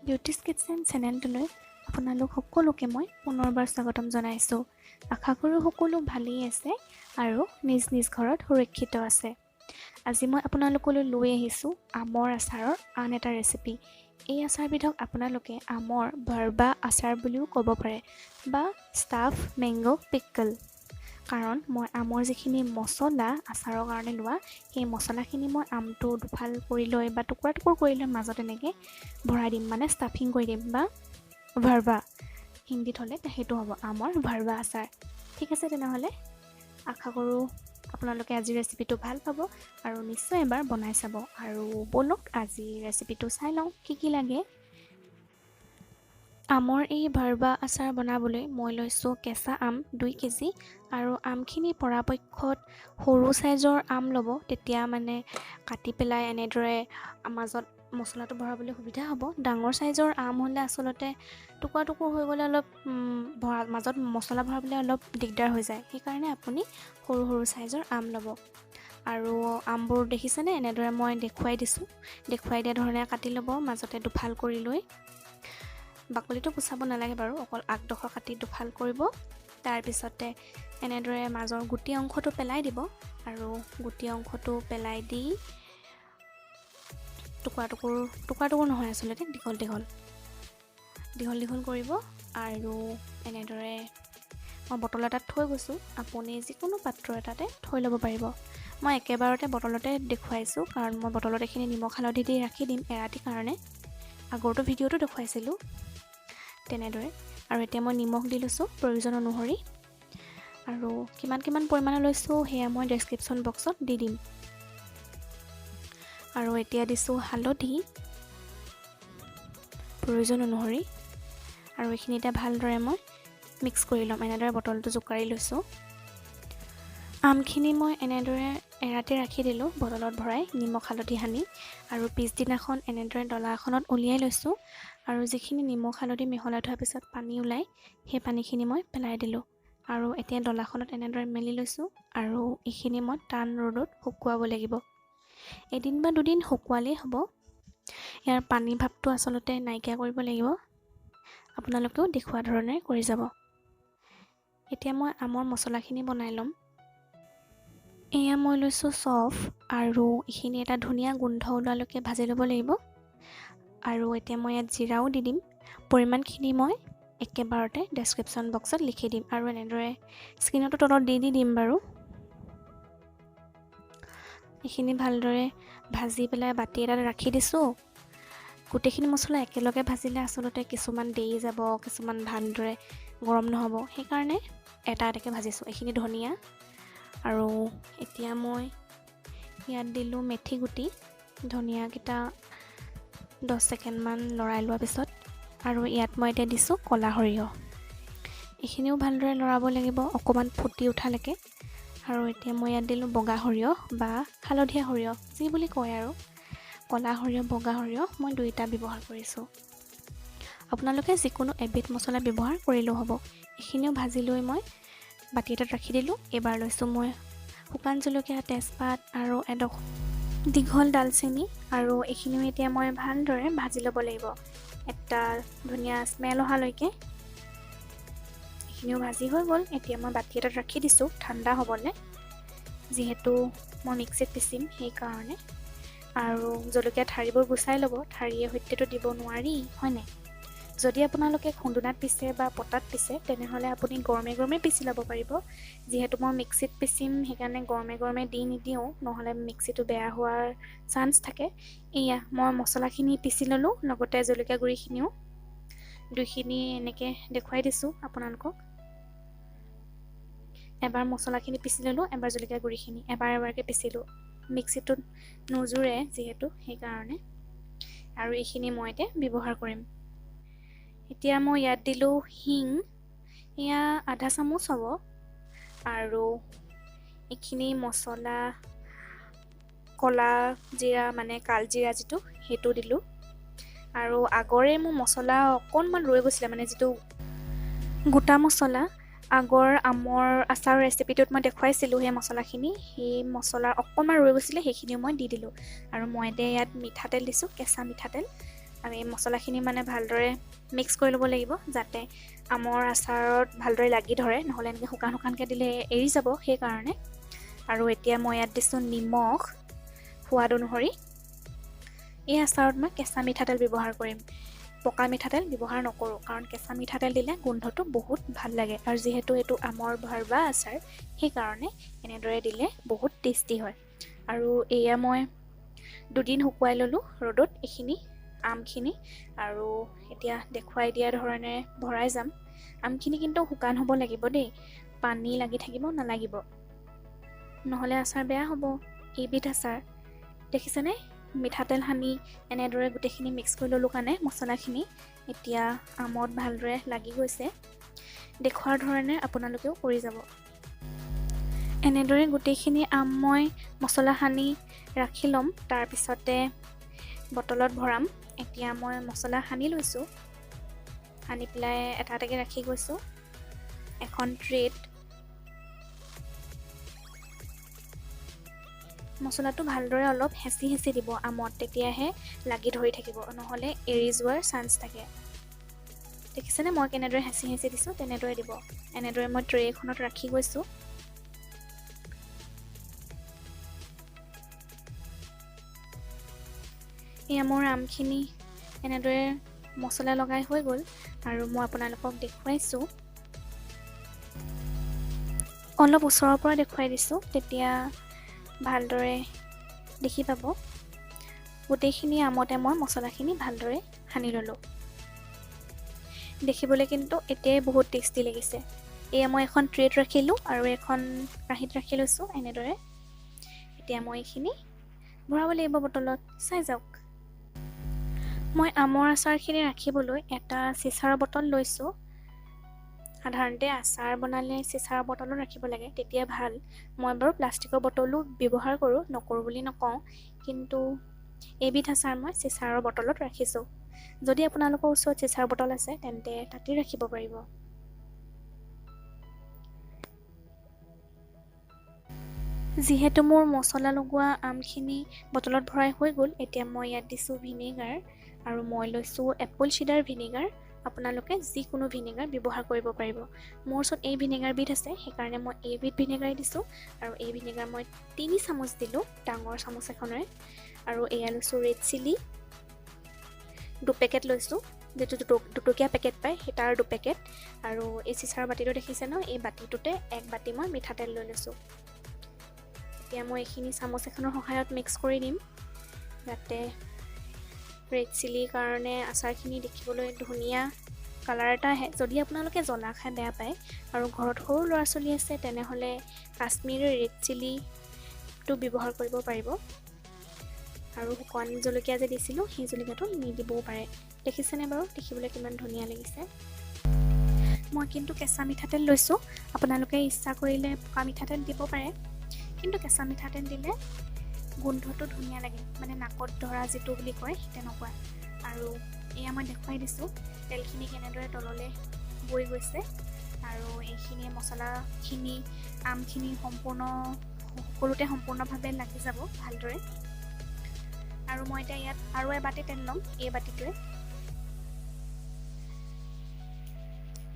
বিউটিছ kitchen চেনেলটোলৈ আপোনালোক সকলোকে মই পুনৰবাৰ স্বাগতম জনাইছোঁ। আশা কৰোঁ সকলো ভালেই আছে আৰু নিজ নিজ ঘৰত সুৰক্ষিত আছে। আজি মই আপোনালোকলৈ লৈ আহিছোঁ আমৰ আচাৰৰ আন এটা ৰেচিপি। এই আচাৰবিধক আপোনালোকে আমৰ ভাৰ্বা আচাৰ বুলিও ক'ব পাৰে বা ষ্টাফ মেংগো পিকল। কাৰণ মই আমৰ যিখিনি মছলা আচাৰৰ কাৰণে লোৱা সেই মছলাখিনি মই আমটো দুফাল কৰি লৈ বা টুকুৰা টুকুৰ কৰি লৈ মাজত এনেকৈ ভৰাই দিম, মানে ষ্টাফিং কৰি দিম বা ভাৰ্বা হিন্দীত হ'লে সেইটো হ'ব আমৰ ভাৰ্বা আচাৰ। ঠিক আছে, তেনেহ'লে আশা কৰোঁ আপোনালোকে আজিৰ ৰেচিপিটো ভাল পাব আৰু নিশ্চয় এবাৰ বনাই চাব। আৰু ব'লক আজি ৰেচিপিটো চাই লওঁ কি কি লাগে। আমৰ এই ভাৰ্বা আচাৰ বনাবলৈ মই লৈছোঁ কেঁচা আম 2 কেজি আৰু আমখিনি পৰাপক্ষত সৰু চাইজৰ আম ল'ব, তেতিয়া মানে কাটি পেলাই এনেদৰে মাজত মছলাটো ভৰাবলৈ সুবিধা হ'ব। ডাঙৰ চাইজৰ আম হ'লে আচলতে টুকুৰা টুকুৰ হৈ গ'লে অলপ মাজত মছলা ভৰাবলৈ অলপ দিগদাৰ হৈ যায়, সেইকাৰণে আপুনি সৰু সৰু চাইজৰ আম ল'ব। আৰু আমবোৰ দেখিছেনে, এনেদৰে মই দেখুৱাই দিয়া ধৰণে কাটি ল'ব, মাজতে দুফাল কৰি লৈ। বাকলিটো গুচাব নালাগে বাৰু, অকল আগডোখৰ কাটি দুফাল কৰিব। তাৰপিছতে এনেদৰে মাজৰ গুটি অংশটো পেলাই দিব আৰু গুটি অংশটো পেলাই দি টুকুৰা টুকুৰ নহয়, আচলতে দীঘল দীঘল কৰিব। আৰু এনেদৰে মই বটল এটাত থৈ গৈছোঁ, আপুনি যিকোনো পাত্ৰ এটাতে থৈ ল'ব পাৰিব। মই একেবাৰতে বটলতে দেখুৱাইছোঁ কাৰণ মই বটলত এইখিনি নিমখ হালধি দি ৰাখি দিম এৰাতিৰ কাৰণে। আগৰটো ভিডিঅ'টো দেখুৱাইছিলোঁ তেনেদৰে। আৰু এতিয়া মই নিমখ দি লৈছোঁ প্ৰয়োজন অনুসৰি, আৰু কিমান পৰিমাণৰ লৈছোঁ সেয়া মই ডেছক্ৰিপশ্যন বক্সত দি দিম। আৰু এতিয়া দিছোঁ হালধি প্ৰয়োজন অনুসৰি, আৰু এইখিনি এতিয়া ভালদৰে মই মিক্স কৰি ল'ম। এনেদৰে বটলটো জোকাৰি লৈছোঁ। আমখিনি মই এনেদৰে এৰাতি ৰাখি দিলোঁ বটলত ভৰাই নিমখ হালধি সানি, আৰু পিছদিনাখন এনেদৰে ডলা এখনত উলিয়াই লৈছোঁ। আৰু যিখিনি নিমখ হালধি মিহলাই থোৱাৰ পিছত পানী ওলাই, সেই পানীখিনি মই পেলাই দিলোঁ। আৰু এতিয়া ডলাখনত এনেদৰে মেলি লৈছোঁ, আৰু এইখিনি মই টান ৰ'দত শুকুৱাব লাগিব। এদিন বা দুদিন শুকুৱালেই হ'ব। ইয়াৰ পানী ভাৱটো আচলতে নাইকিয়া কৰিব লাগিব। আপোনালোকেও দেখুওৱা ধৰণে কৰি যাব। এতিয়া মই আমৰ মছলাখিনি বনাই ল'ম। এয়া মই লৈছোঁ চফ, আৰু এইখিনি এটা ধুনীয়া গোন্ধ ওলোৱালৈকে ভাজি ল'ব লাগিব। আৰু এতিয়া মই ইয়াত জিৰাও দি দিম। পৰিমাণখিনি মই একেবাৰতে ডেছক্ৰিপশ্যন বক্সত লিখি দিম, আৰু এনেদৰে স্ক্ৰীনতো তলত দি দিম বাৰু। এইখিনি ভালদৰে ভাজি পেলাই বাতি এটাত ৰাখি দিছোঁ। গোটেইখিনি মছলা একেলগে ভাজিলে আচলতে কিছুমান দেৰি যাব, কিছুমান ভালদৰে গৰম নহ'ব, সেইকাৰণে এটা এটাকৈ ভাজিছোঁ। এইখিনি ধনিয়া, আৰু এতিয়া মই ইয়াত দিলোঁ মেথি গুটি। ধনিয়াকেইটা 10 ছেকেণ্ডমান লৰাই লোৱাৰ পিছত, আৰু ইয়াত মই এতিয়া দিছোঁ ক'লা সৰিয়হ। এইখিনিও ভালদৰে লৰাব লাগিব অকণমান ফুটি উঠালৈকে। আৰু এতিয়া মই ইয়াত দিলোঁ বগা সৰিয়হ বা হালধীয়া সৰিয়হ, যি বুলি কয় আৰু। ক'লা সৰিয়হ বগা সৰিয়হ মই দুয়োটা ব্যৱহাৰ কৰিছোঁ। আপোনালোকে যিকোনো এবিধ মছলা ব্যৱহাৰ কৰিলেও হ'ব। এইখিনিও ভাজি লৈ মই বাতি এটাত ৰাখি দিলোঁ। এইবাৰ লৈছোঁ মই শুকান জলকীয়া, তেজপাত আৰু এডোখৰ দীঘল ডালচেনি, আৰু এইখিনিও এতিয়া মই ভালদৰে ভাজি ল'ব লাগিব এটা ধুনীয়া স্মেল অহালৈকে। এইখিনিও ভাজি হৈ গ'ল। এতিয়া মই বাতি এটাত ৰাখি দিছোঁ ঠাণ্ডা হ'বলৈ, যিহেতু মই মিক্সিত পিচিম সেইকাৰণে। আৰু জলকীয়া ঠাৰিবোৰ গুচাই ল'ব, ঠাৰিৰে সৈতেতো দিব নোৱাৰি, হয়নে? যদি আপোনালোকে খুন্দুনাত পিছে বা পটাত পিছে, তেনেহ'লে আপুনি গৰমে পিচি ল'ব পাৰিব। যিহেতু মই মিক্সিত পিচিম সেইকাৰণে গৰমে দি নিদিওঁ, নহ'লে মিক্সিটো বেয়া হোৱাৰ চান্স থাকে। এয়া মই মছলাখিনি পিচি ল'লোঁ, লগতে জলকীয়া গুড়িখিনিও দুইখিনি এনেকৈ দেখুৱাই দিছোঁ আপোনালোকক। এবাৰ মছলাখিনি পিচি ল'লোঁ, এবাৰ জলকীয়া গুড়িখিনি এবাৰকৈ পিচিলোঁ। মিক্সিটোত নোজোৰে যিহেতু, সেইকাৰণে। আৰু এইখিনি মই এতিয়া ব্যৱহাৰ কৰিম। এতিয়া মই ইয়াত দিলোঁ হিং, এয়া আধা চামুচ হ'ব। আৰু এইখিনি মছলা ক'লা জিৰা, মানে কালজিৰা যিটো, সেইটো দিলোঁ। আৰু আগৰে মোৰ মছলা অকণমান ৰৈ গৈছিলে, মানে যিটো গোটা মছলা আগৰ আমৰ আচাৰ ৰেচিপিটোত মই দেখুৱাইছিলোঁ, সেই মছলাখিনি, সেই মছলাৰ অকণমান ৰৈ গৈছিলে, সেইখিনিও মই দি দিলোঁ। আৰু মই এতিয়া ইয়াত মিঠাতেল দিছোঁ, কেঁচা মিঠাতেল। আৰু এই মছলাখিনি মানে ভালদৰে মিক্স কৰি ল'ব লাগিব যাতে আমৰ আচাৰত ভালদৰে লাগি ধৰে, নহ'লে এনেকৈ শুকান শুকানকৈ দিলে এৰি যাব সেইকাৰণে। আৰু এতিয়া মই ইয়াত দিছোঁ নিমখ সোৱাদ অনুসৰি। এই আচাৰত মই কেঁচা মিঠাতেল ব্যৱহাৰ কৰিম, পকা মিঠাতেল ব্যৱহাৰ নকৰোঁ, কাৰণ কেঁচা মিঠাতেল দিলে গোন্ধটো বহুত ভাল লাগে। আৰু যিহেতু এইটো আমৰ ভৰৱা আচাৰ সেইকাৰণে এনেদৰে দিলে বহুত টেষ্টি হয়। আৰু এয়া মই 2 দিন শুকুৱাই ল'লোঁ ৰ'দত এইখিনি আমখিনি, আৰু এতিয়া দেখুৱাই দিয়া ধৰণে ভৰাই যাম। আমখিনি কিন্তু শুকান হ'ব লাগিব দেই, পানী লাগি থাকিব নালাগিব, নহ'লে আচাৰ বেয়া হ'ব। এইবিধ আচাৰ দেখিছেনে, মিঠাতেল সানি এনেদৰে গোটেইখিনি মিক্স কৰি ল'লোঁ কাৰণে মছলাখিনি এতিয়া আমত ভালদৰে লাগি গৈছে। দেখুৱাৰ ধৰণে আপোনালোকেও কৰি যাব। এনেদৰে গোটেইখিনি আম মই মছলা সানি ৰাখি ল'ম, তাৰপিছতে বটলত ভৰাম। এতিয়া মই মছলা সানি লৈছোঁ, সানি পেলাই এটা এটাকৈ ৰাখি গৈছোঁ এখন ট্ৰেত। মছলাটো ভালদৰে অলপ হেঁচি হেঁচি দিব আমত, তেতিয়াহে লাগি ধৰি থাকিব, নহ'লে এৰি যোৱাৰ চান্স থাকে। দেখিছেনে মই কেনেদৰে হেঁচি হেঁচি দিছোঁ, তেনেদৰে দিব। এনেদৰে মই ট্ৰে এখনত ৰাখি গৈছোঁ। এয়া মোৰ আমখিনি এনেদৰে মছলা লগাই হৈ গ'ল, আৰু মই আপোনালোকক দেখুৱাইছোঁ। অলপ ওচৰৰ পৰা দেখুৱাই দিছোঁ, তেতিয়া ভালদৰে দেখি পাব। গোটেইখিনি আমতে মই মছলাখিনি ভালদৰে সানি ল'লোঁ। দেখিবলৈ কিন্তু এতিয়াই বহুত টেষ্টি লাগিছে। এয়া মই এখন ট্ৰেত ৰাখিলোঁ আৰু এখন কাঁহীত ৰাখি লৈছোঁ এনেদৰে। এতিয়া মই এইখিনি ভৰাব লাগিব বটলত, চাই যাওক। মই আমৰ আচাৰখিনি ৰাখিবলৈ এটা চিচাৰৰ বটল লৈছোঁ। সাধাৰণতে আচাৰ বনালে চিচাৰৰ বটলত ৰাখিব লাগে, তেতিয়া ভাল। মই বাৰু প্লাষ্টিকৰ বটলো ব্যৱহাৰ কৰোঁ, নকৰোঁ বুলি নকওঁ, কিন্তু এইবিধ আচাৰ মই চিচাৰৰ বটলত ৰাখিছোঁ। যদি আপোনালোকৰ ওচৰত চিচাৰ বটল আছে তেন্তে তাতে ৰাখিব পাৰিব। যিহেতু মোৰ মছলা লগোৱা আমখিনি বটলত ভৰাই হৈ গ'ল, এতিয়া মই ইয়াত দিছোঁ ভিনেগাৰ, আৰু মই লৈছোঁ এপল চিডাৰ ভিনেগাৰ। আপোনালোকে যিকোনো ভিনেগাৰ ব্যৱহাৰ কৰিব পাৰিব। মোৰ ওচৰত এই ভিনেগাৰবিধ আছে, সেইকাৰণে মই এইবিধ ভিনেগাৰ দিছোঁ। আৰু এই ভিনেগাৰ মই 3 চামুচ দিলোঁ ডাঙৰ চামুচ এখনেৰে। আৰু এয়া লৈছোঁ ৰেড চিলি 2 পেকেট লৈছোঁ, যিটো দুটকীয়া পেকেট পায় সেই তাৰ 2 পেকেট। আৰু এই চিচাৰ বাতিটো দেখিছে ন, এই বাতিটোতে 1 বাতি মই মিঠাতেল লৈ লৈছোঁ। এতিয়া মই এইখিনি চামুচ এখনৰ সহায়ত মিক্স কৰি দিম, যাতে ৰেড চিলিৰ কাৰণে আচাৰখিনি দেখিবলৈ ধুনীয়া কালাৰ এটা আহে। যদি আপোনালোকে জ্বলা খাই বেয়া পায় আৰু ঘৰত সৰু ল'ৰা ছোৱালী আছে, তেনেহ'লে কাশ্মীৰী ৰেড চিলিটো ব্যৱহাৰ কৰিব পাৰিব। আৰু শুকান জলকীয়া যে দিছিলোঁ, সেই জলকীয়াটো নিদিবও পাৰে। দেখিছেনে বাৰু, দেখিবলৈ কিমান ধুনীয়া লাগিছে। মই কিন্তু কেঁচা মিঠাতেল লৈছোঁ, আপোনালোকে ইচ্ছা কৰিলে পকা মিঠাতেল দিব পাৰে, কিন্তু কেঁচা মিঠাতেল দিলে গোন্ধটো ধুনীয়া লাগে, মানে নাকত ধৰা যিটো বুলি কয় তেনেকুৱা। আৰু এয়া মই দেখুৱাই দিছোঁ তেলখিনি কেনেদৰে তললৈ বৈ গৈছে, আৰু এইখিনিয়ে মছলাখিনি আমখিনি সকলোতে সম্পূৰ্ণভাৱে লাগি যাব ভালদৰে। আৰু মই এতিয়া ইয়াত আৰু এবাতি তেল ল'ম, এই বাতিটোৱে।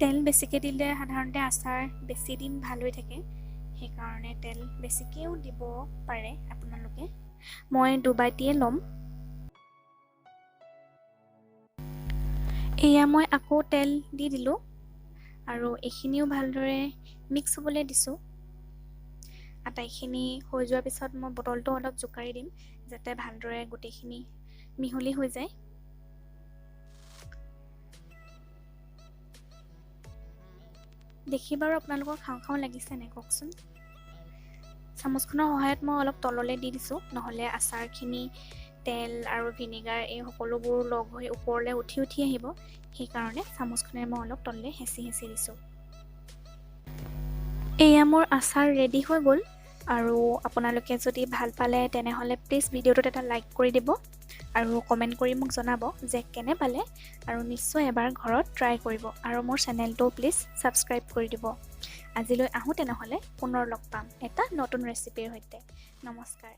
তেল বেছিকৈ দিলে সাধাৰণতে আচাৰ বেছি দিন ভাল হৈ থাকে, সেইকাৰণে তেল বেছিকৈও দিব পাৰে আপোনালোকে। মই 2 বাতিয়ে ল'ম। এয়া মই আকৌ তেল দি দিলোঁ, আৰু এইখিনিও ভালদৰে মিক্স হ'বলৈ দিছোঁ। আটাইখিনি হৈ যোৱাৰ পিছত মই বটলটো অলপ জোকাৰি দিম, যাতে ভালদৰে গোটেইখিনি মিহলি হৈ যায়। দেখি বাৰু আপোনালোকৰ খাওঁ খাওঁ লাগিছে নে কওকচোন। চামুচখনৰ সহায়ত মই অলপ তললৈ দি দিছোঁ, নহ'লে আচাৰখিনি তেল আৰু ভিনেগাৰ এই সকলোবোৰ লগ হৈ ওপৰলৈ উঠি উঠি আহিব, সেইকাৰণে চামুচখনেৰে মই অলপ তললৈ হেঁচি হেঁচি দিছোঁ। এয়া মোৰ আচাৰ ৰেডি হৈ গ'ল। আৰু আপোনালোকে যদি ভাল পালে তেনেহ'লে প্লিজ ভিডিঅ'টোত এটা লাইক কৰি দিব, আৰু কমেণ্ট কৰি মোক জনাব যে কেনে পালে, আৰু নিশ্চয় এবাৰ ঘৰত ট্ৰাই কৰিব, আৰু মোৰ চেনেলটো প্লিজ ছাবস্ক্ৰাইব কৰি দিব। আজিলৈ আহোঁ তেনেহ'লে, পুনৰ লগ পাম এটা নতুন ৰেচিপিৰ সৈতে। নমস্কাৰ।